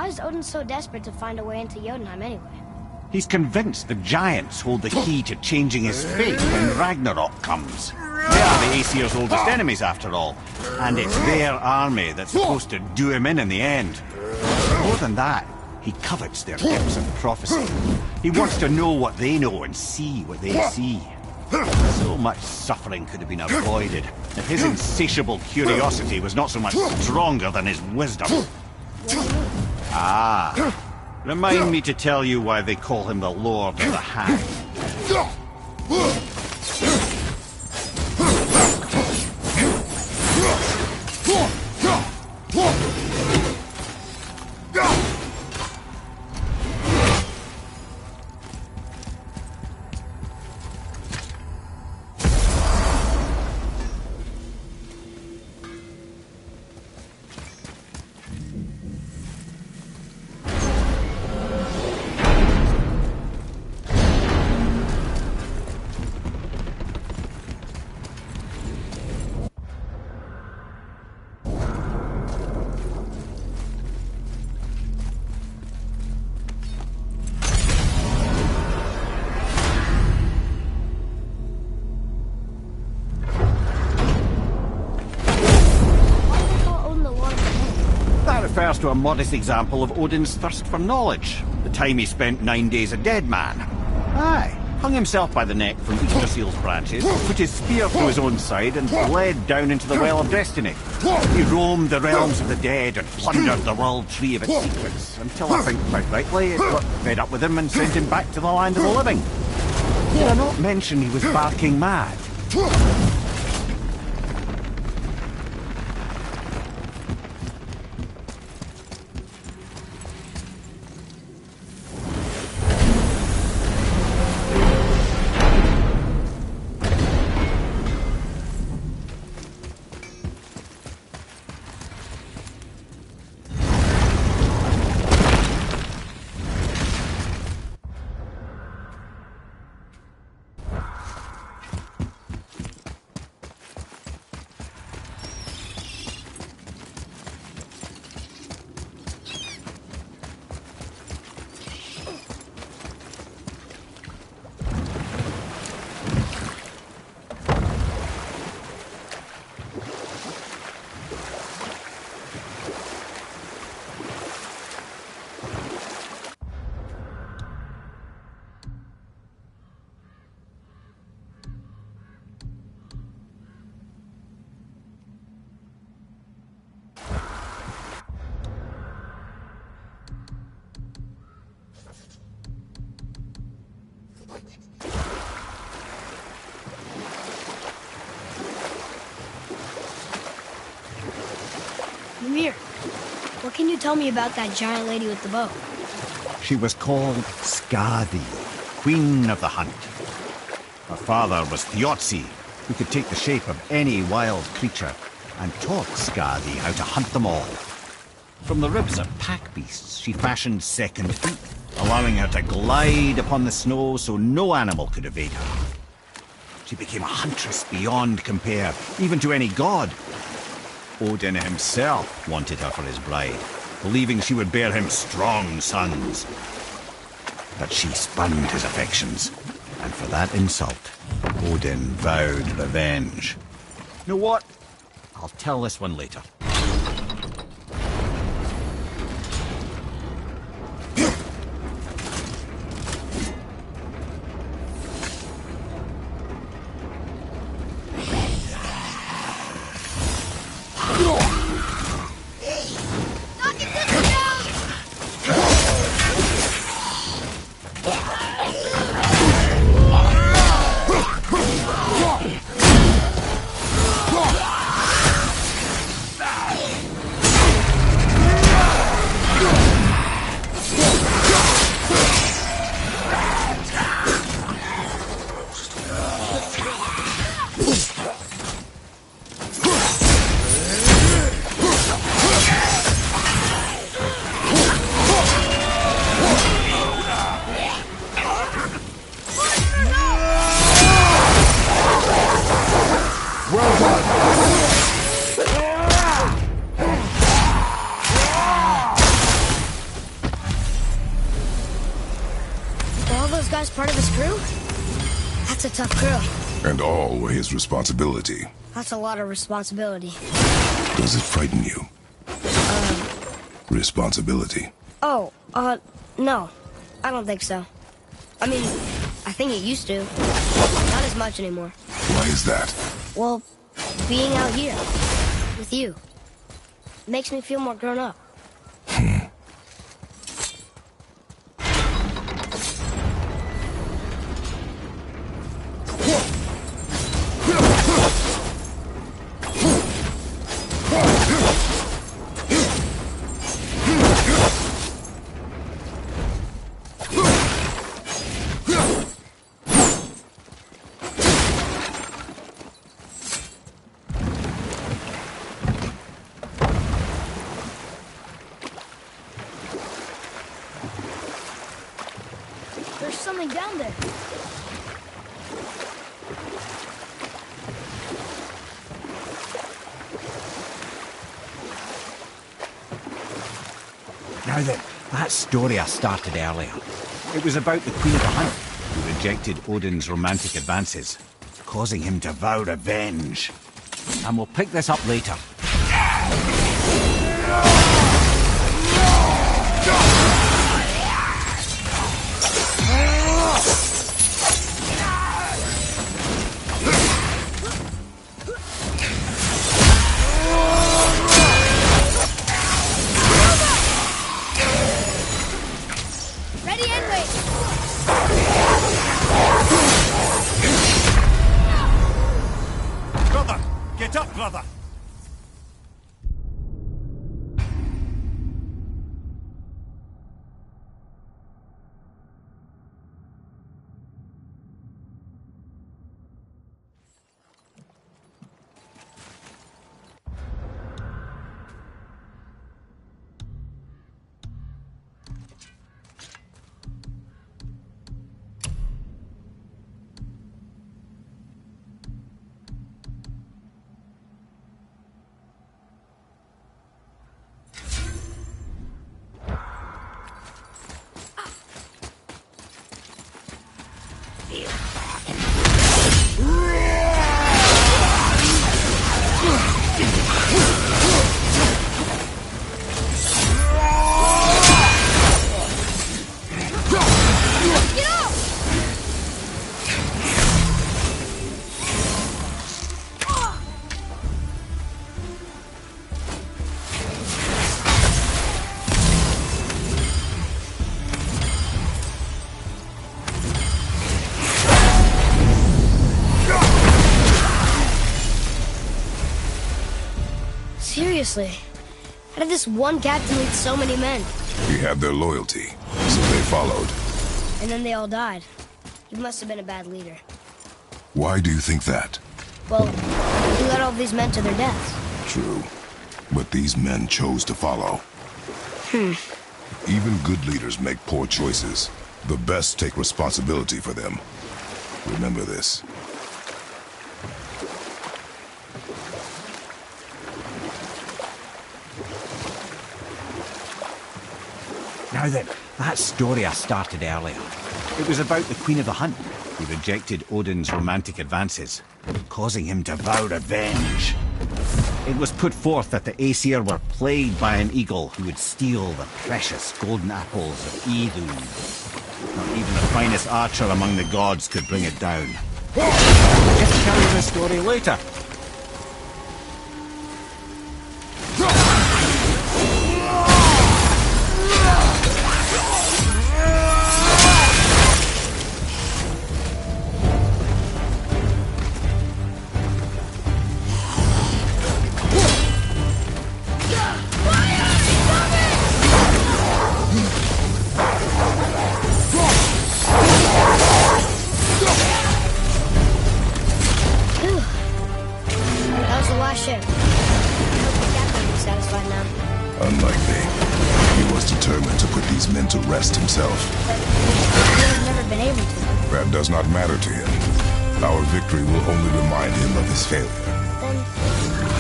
Why is Odin so desperate to find a way into Jotunheim anyway? He's convinced the giants hold the key to changing his fate when Ragnarok comes. They are the Aesir's oldest enemies, after all, and it's their army that's supposed to do him in the end. More than that, he covets their gifts of prophecy. He wants to know what they know and see what they see. So much suffering could have been avoided if his insatiable curiosity was not so much stronger than his wisdom. Ah, remind me to tell you why they call him the Lord of the Hang. Refers to a modest example of Odin's thirst for knowledge. The time he spent 9 days a dead man. Aye, hung himself by the neck from Yggdrasil's branches, put his spear through his own side, and bled down into the Well of Destiny. He roamed the realms of the dead and plundered the World Tree of its secrets, until I think, quite rightly, it got fed up with him and sent him back to the land of the living. Did I not mention he was barking mad? Mimir, what can you tell me about that giant lady with the bow? She was called Skadi, Queen of the Hunt. Her father was Thiazi, who could take the shape of any wild creature, and taught Skadi how to hunt them all. From the ribs of pack beasts, she fashioned second feet, allowing her to glide upon the snow so no animal could evade her. She became a huntress beyond compare, even to any god. Odin himself wanted her for his bride, believing she would bear him strong sons. But she spurned his affections, and for that insult, Odin vowed revenge. You know what? I'll tell this one later. tough crew. And all were his responsibility. That's a lot of responsibility. Does it frighten you? Responsibility. Oh, no. I don't think so. I mean, I think it used to. Not as much anymore. Why is that? Well, being out here with you makes me feel more grown up. There's something down there. Now then, that story I started earlier. It was about the Queen of the Hunt, who rejected Odin's romantic advances, causing him to vow revenge. And we'll pick this up later. Ready and wait. Brother! Get up, brother! Seriously, how did this one captain lead so many men? He had their loyalty, so they followed. And then they all died. He must have been a bad leader. Why do you think that? Well, he led all these men to their deaths. True. But these men chose to follow. Even good leaders make poor choices. The best take responsibility for them. Remember this. Now then, that story I started earlier. It was about the Queen of the Hunt, who rejected Odin's romantic advances, causing him to vow revenge. It was put forth that the Aesir were plagued by an eagle who would steal the precious golden apples of Idun. Not even the finest archer among the gods could bring it down. I'll just tell you the story later. To rest himself. But he has never been able to. That does not matter to him. Our victory will only remind him of his failure. Then, what do we do?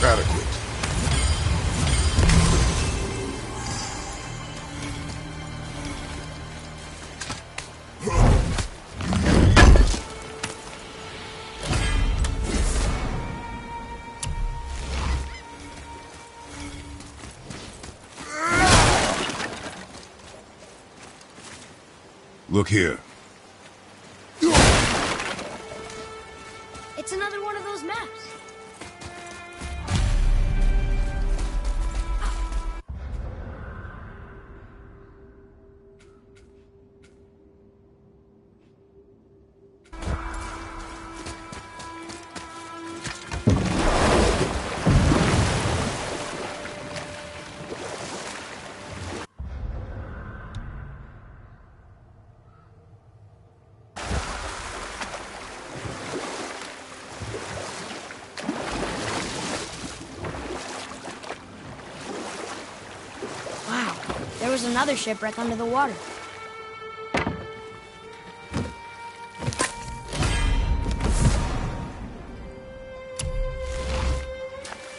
Adequate. Look here. It's another one of those maps. Wow, there was another shipwreck under the water.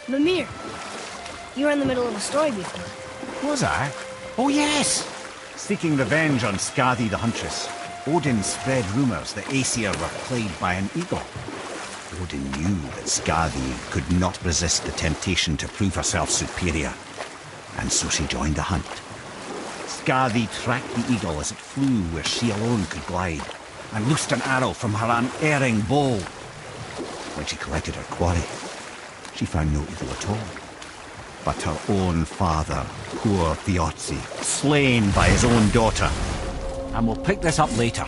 Mimir, you were in the middle of a story before. Was I? Oh, yes! Seeking revenge on Skadi the Huntress, Odin spread rumors that Aesir were plagued by an eagle. Odin knew that Skadi could not resist the temptation to prove herself superior, and so she joined the hunt. Skadi tracked the eagle as it flew where she alone could glide, and loosed an arrow from her unerring bow. When she collected her quarry, she found no eagle at all, but her own father, poor Thiotzi, slain by his own daughter. And we'll pick this up later.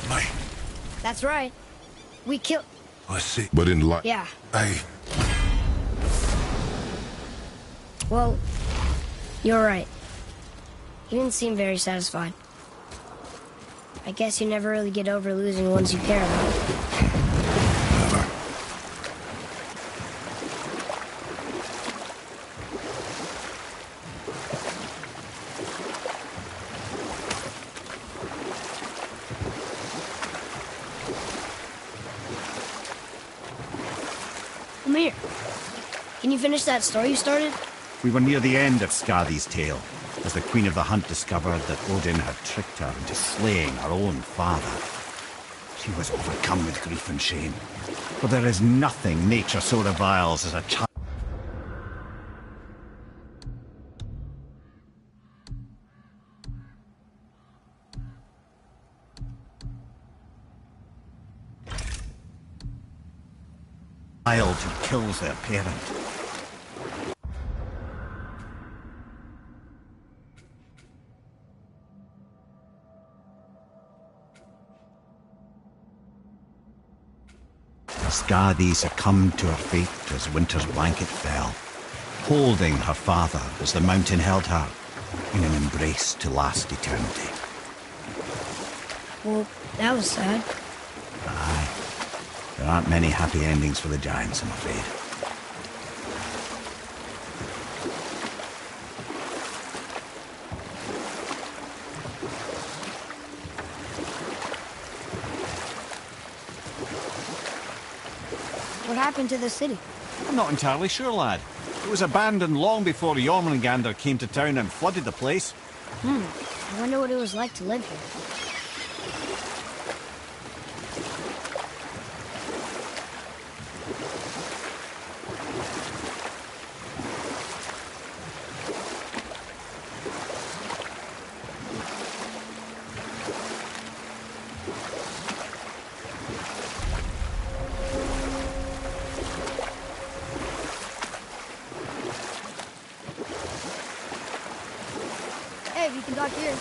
Mate, That's right. We killed... I see. But in life, Yeah. Well, you're right. You didn't seem very satisfied. I guess you never really get over losing ones you care about. Amir, can you finish that story you started? We were near the end of Skadi's tale, as the Queen of the Hunt discovered that Odin had tricked her into slaying her own father. She was overcome with grief and shame, for there is nothing nature so reviles as a child. Who kills their parent. Skadi succumbed to her fate as winter's blanket fell, holding her father as the mountain held her in an embrace to last eternity. Well, that was sad. Aye. There aren't many happy endings for the giants, I'm afraid. What happened to the city? I'm not entirely sure, lad. It was abandoned long before Jormungandr came to town and flooded the place. I wonder what it was like to live here. Hey, we can dock here.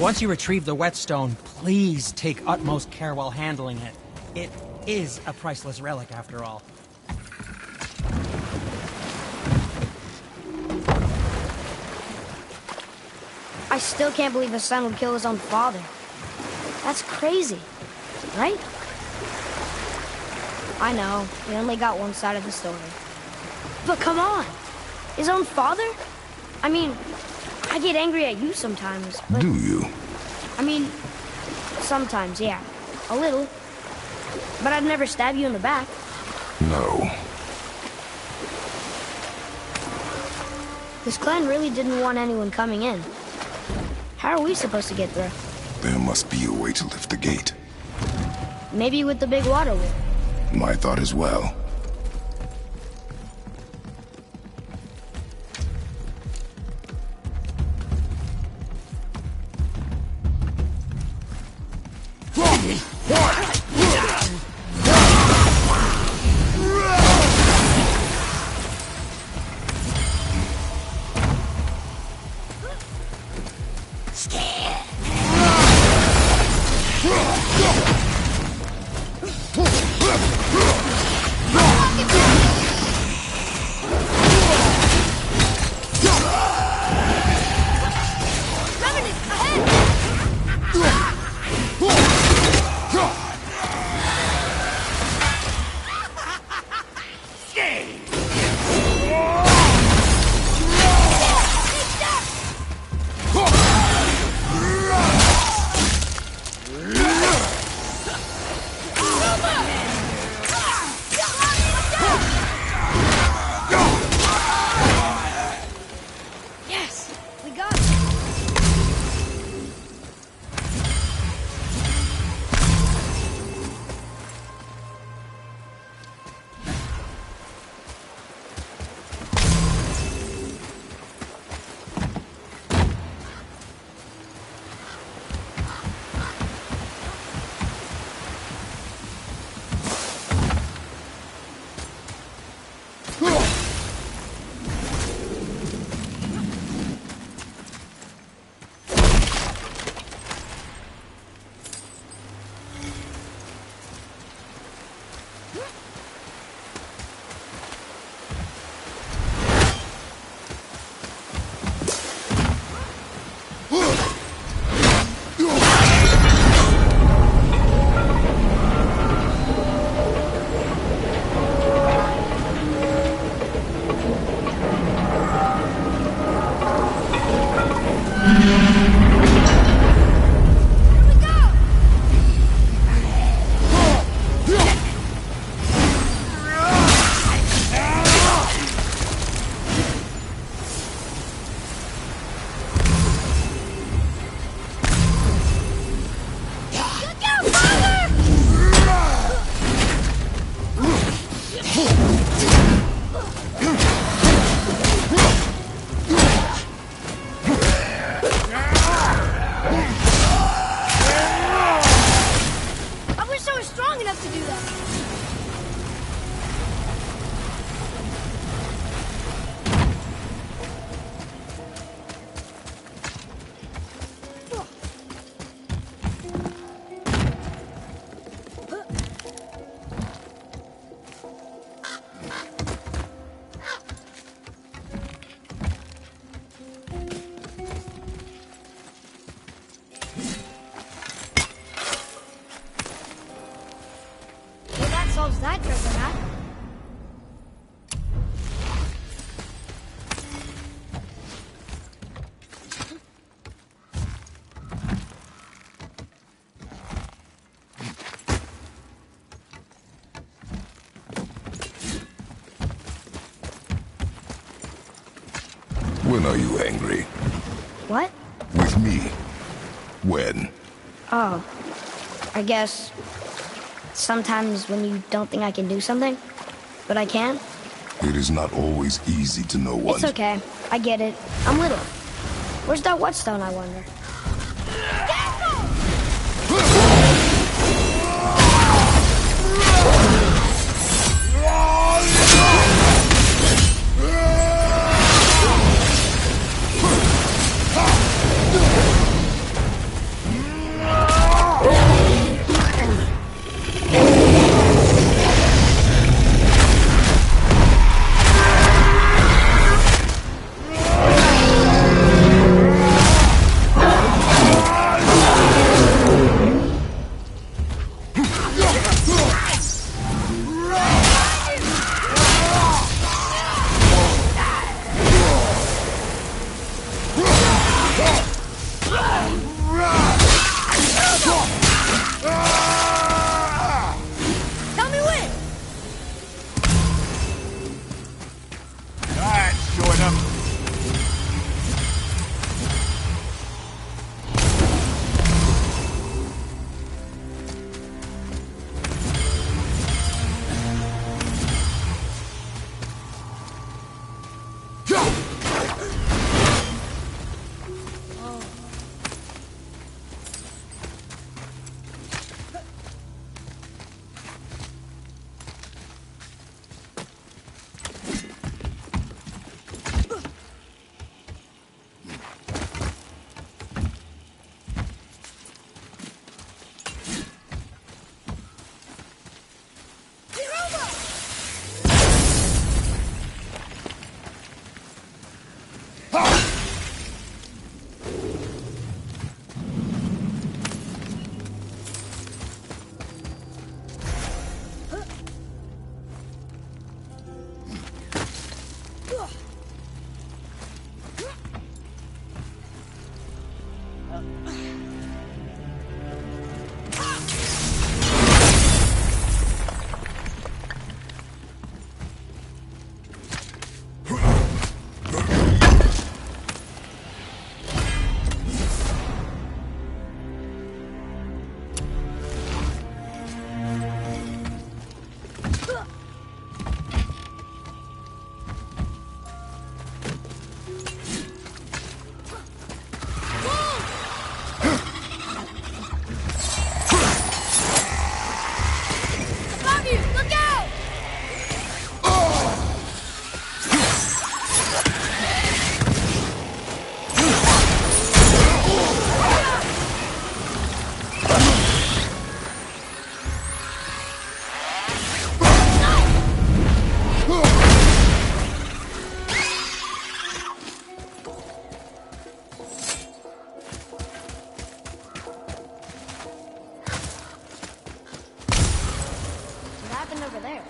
Once you retrieve the whetstone, please take utmost care while handling it. It is a priceless relic, after all. I still can't believe a son would kill his own father. That's crazy, right? I know, we only got one side of the story. But come on! His own father? I mean, I get angry at you sometimes, but... Do you? I mean, sometimes, yeah. A little. But I'd never stab you in the back. No. This clan really didn't want anyone coming in. How are we supposed to get through? There must be a way to lift the gate. Maybe with the big water wheel. My thought as well. Solves that treasure map. When are you angry? What? With me. When? Oh, I guess sometimes when you don't think I can do something, but I can. It is not always easy to know what. It's okay. I get it. I'm little. Where's that whetstone, I wonder? happened over there?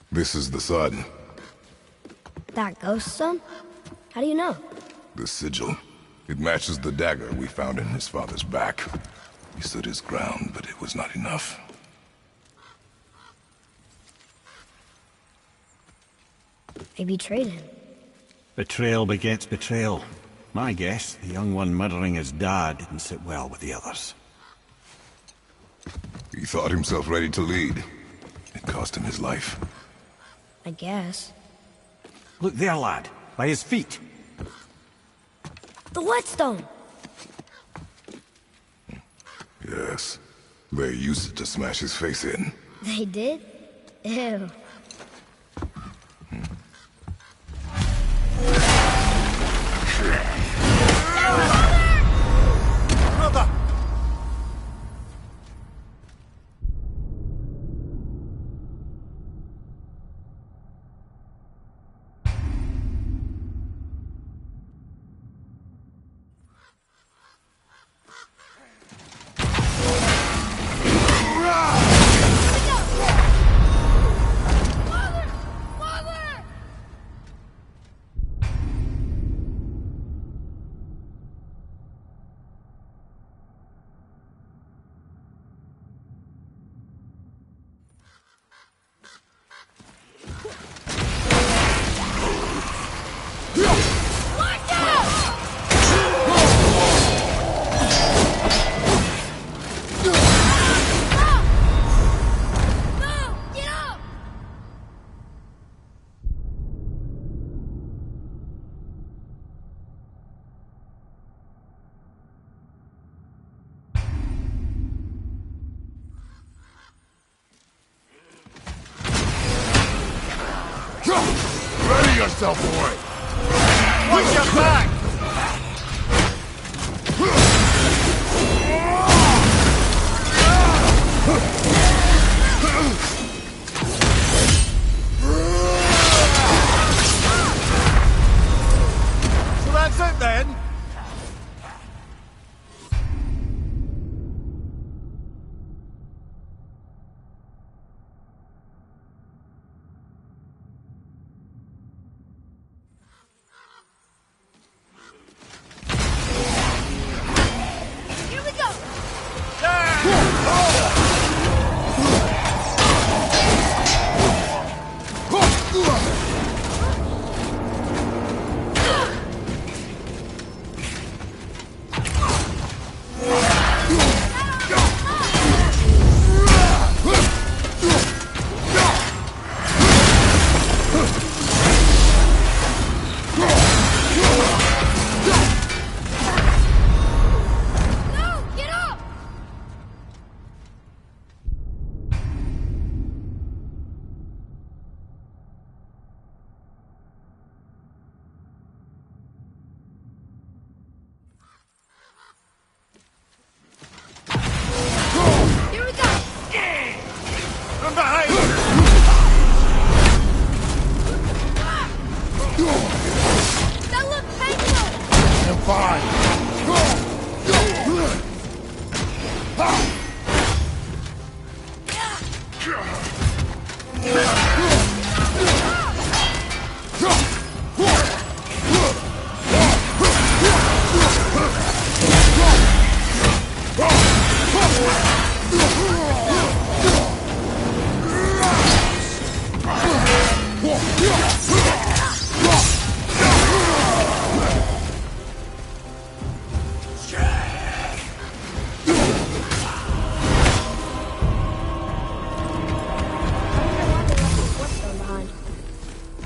This is the sun. That ghost son? How do you know? The sigil. It matches the dagger we found in his father's back. He stood his ground, but it was not enough. They betrayed him. Betrayal begets betrayal. My guess, the young one murdering his dad didn't sit well with the others. He thought himself ready to lead. It cost him his life. I guess. Look there, lad. By his feet. The whetstone! Yes. They used it to smash his face in. They did? Ew. Brother! Ready yourself for it! Watch your back! So that's it then? Here we go! No! Get up! Here we go! From behind! That looked painful! I'm fine.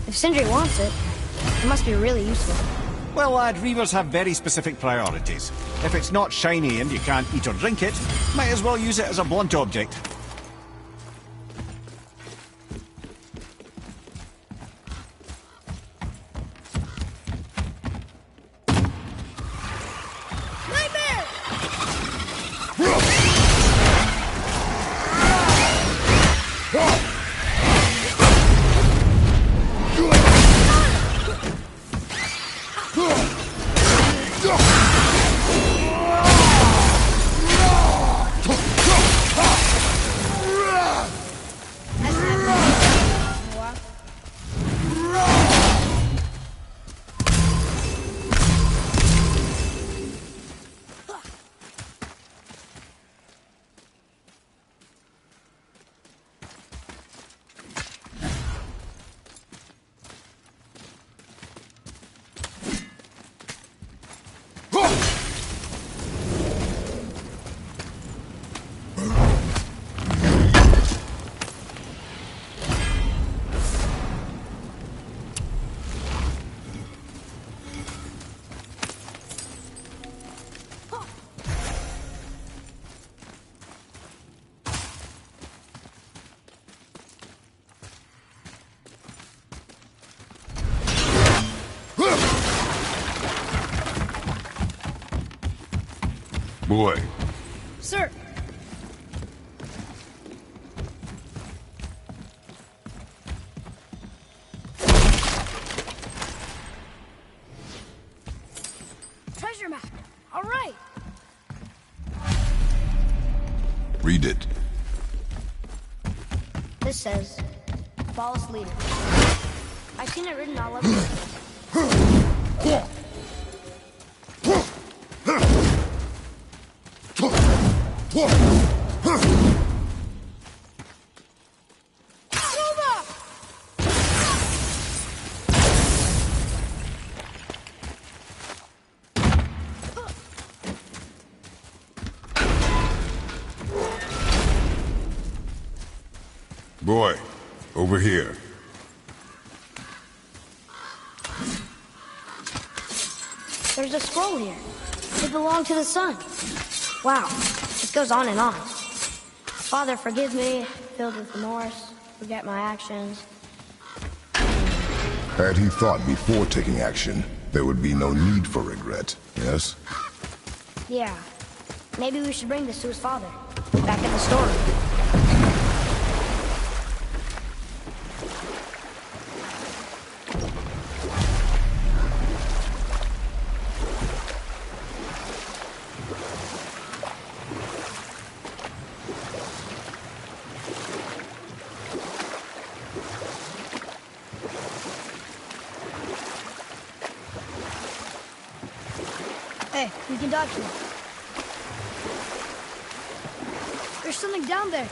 If Sindri wants it. It must be really useful. Well, lad, reavers have very specific priorities. If it's not shiny and you can't eat or drink it, might as well use it as a blunt object. Boy. Sir! Treasure map! All right! Read it. This says, False Leader. I've seen it written all over it. Boy, over here. There's a scroll here. It belonged to the sun. Wow, this goes on and on. Father, forgive me, filled with remorse, forget my actions. Had he thought before taking action, there would be no need for regret, yes? Yeah, maybe we should bring this to his father, back at the story. Hey, we can dodge him. There's something down there.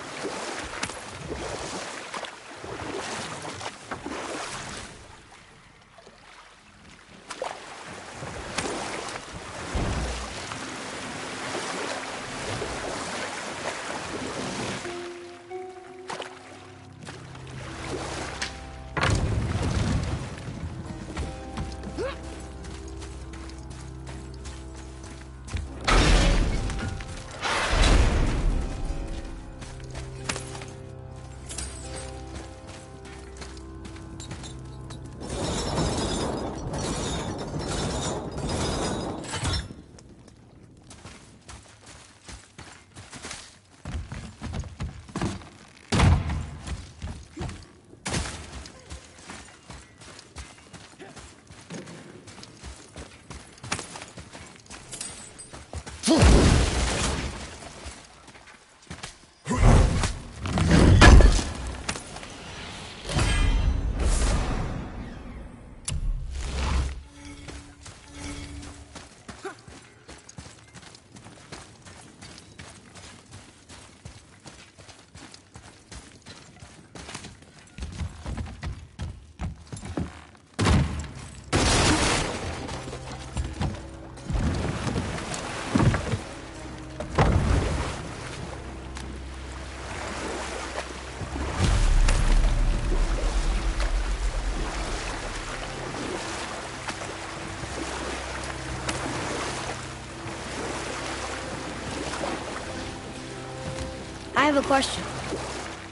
a question.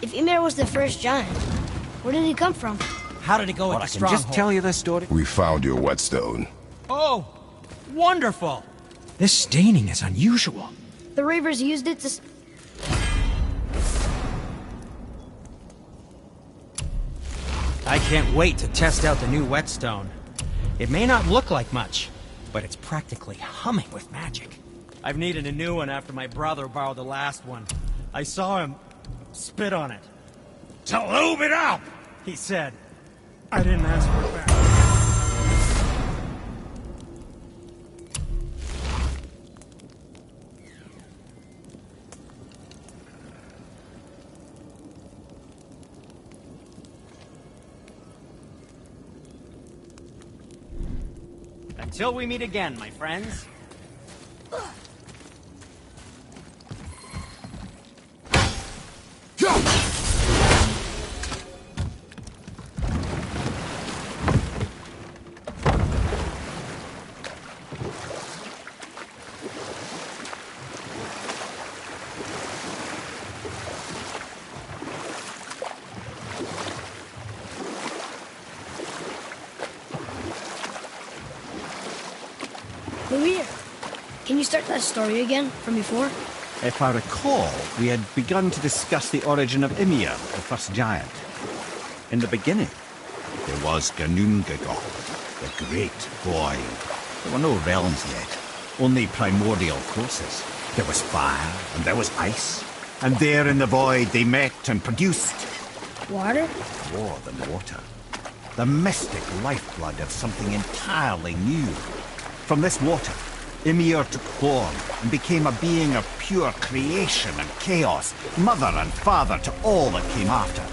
If Ymir was the first giant, where did he come from? How did it go Well, with I the can stronghold? just tell you this story. We found your whetstone. Oh, wonderful! This staining is unusual. The Reavers used it to... I can't wait to test out the new whetstone. It may not look like much, but it's practically humming with magic. I've needed a new one after my brother borrowed the last one. I saw him spit on it. "To lube it up!" he said. I didn't ask for it back. Until we meet again, my friends. Luir, can you start that story again from before? If I recall, we had begun to discuss the origin of Ymir, the first giant. In the beginning, there was Ginnungagap, the Great Void. There were no realms yet, only primordial forces. There was fire, and there was ice. And there in the void they met and produced... Water? more than water. The mystic lifeblood of something entirely new. From this water, Ymir took form and became a being of pure creation and chaos, mother and father to all that came after.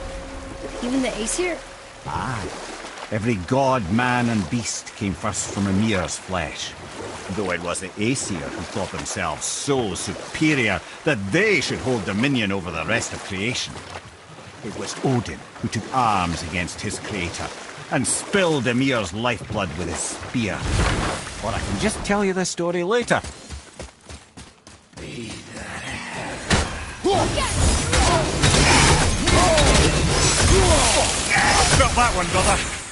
Even the Aesir? Aye. Every god, man, and beast came first from Ymir's flesh. Though it was the Aesir who thought themselves so superior that they should hold dominion over the rest of creation. It was Odin who took arms against his creator and spilled Ymir's lifeblood with his spear. Or I can just tell you this story later. Felt that one, brother.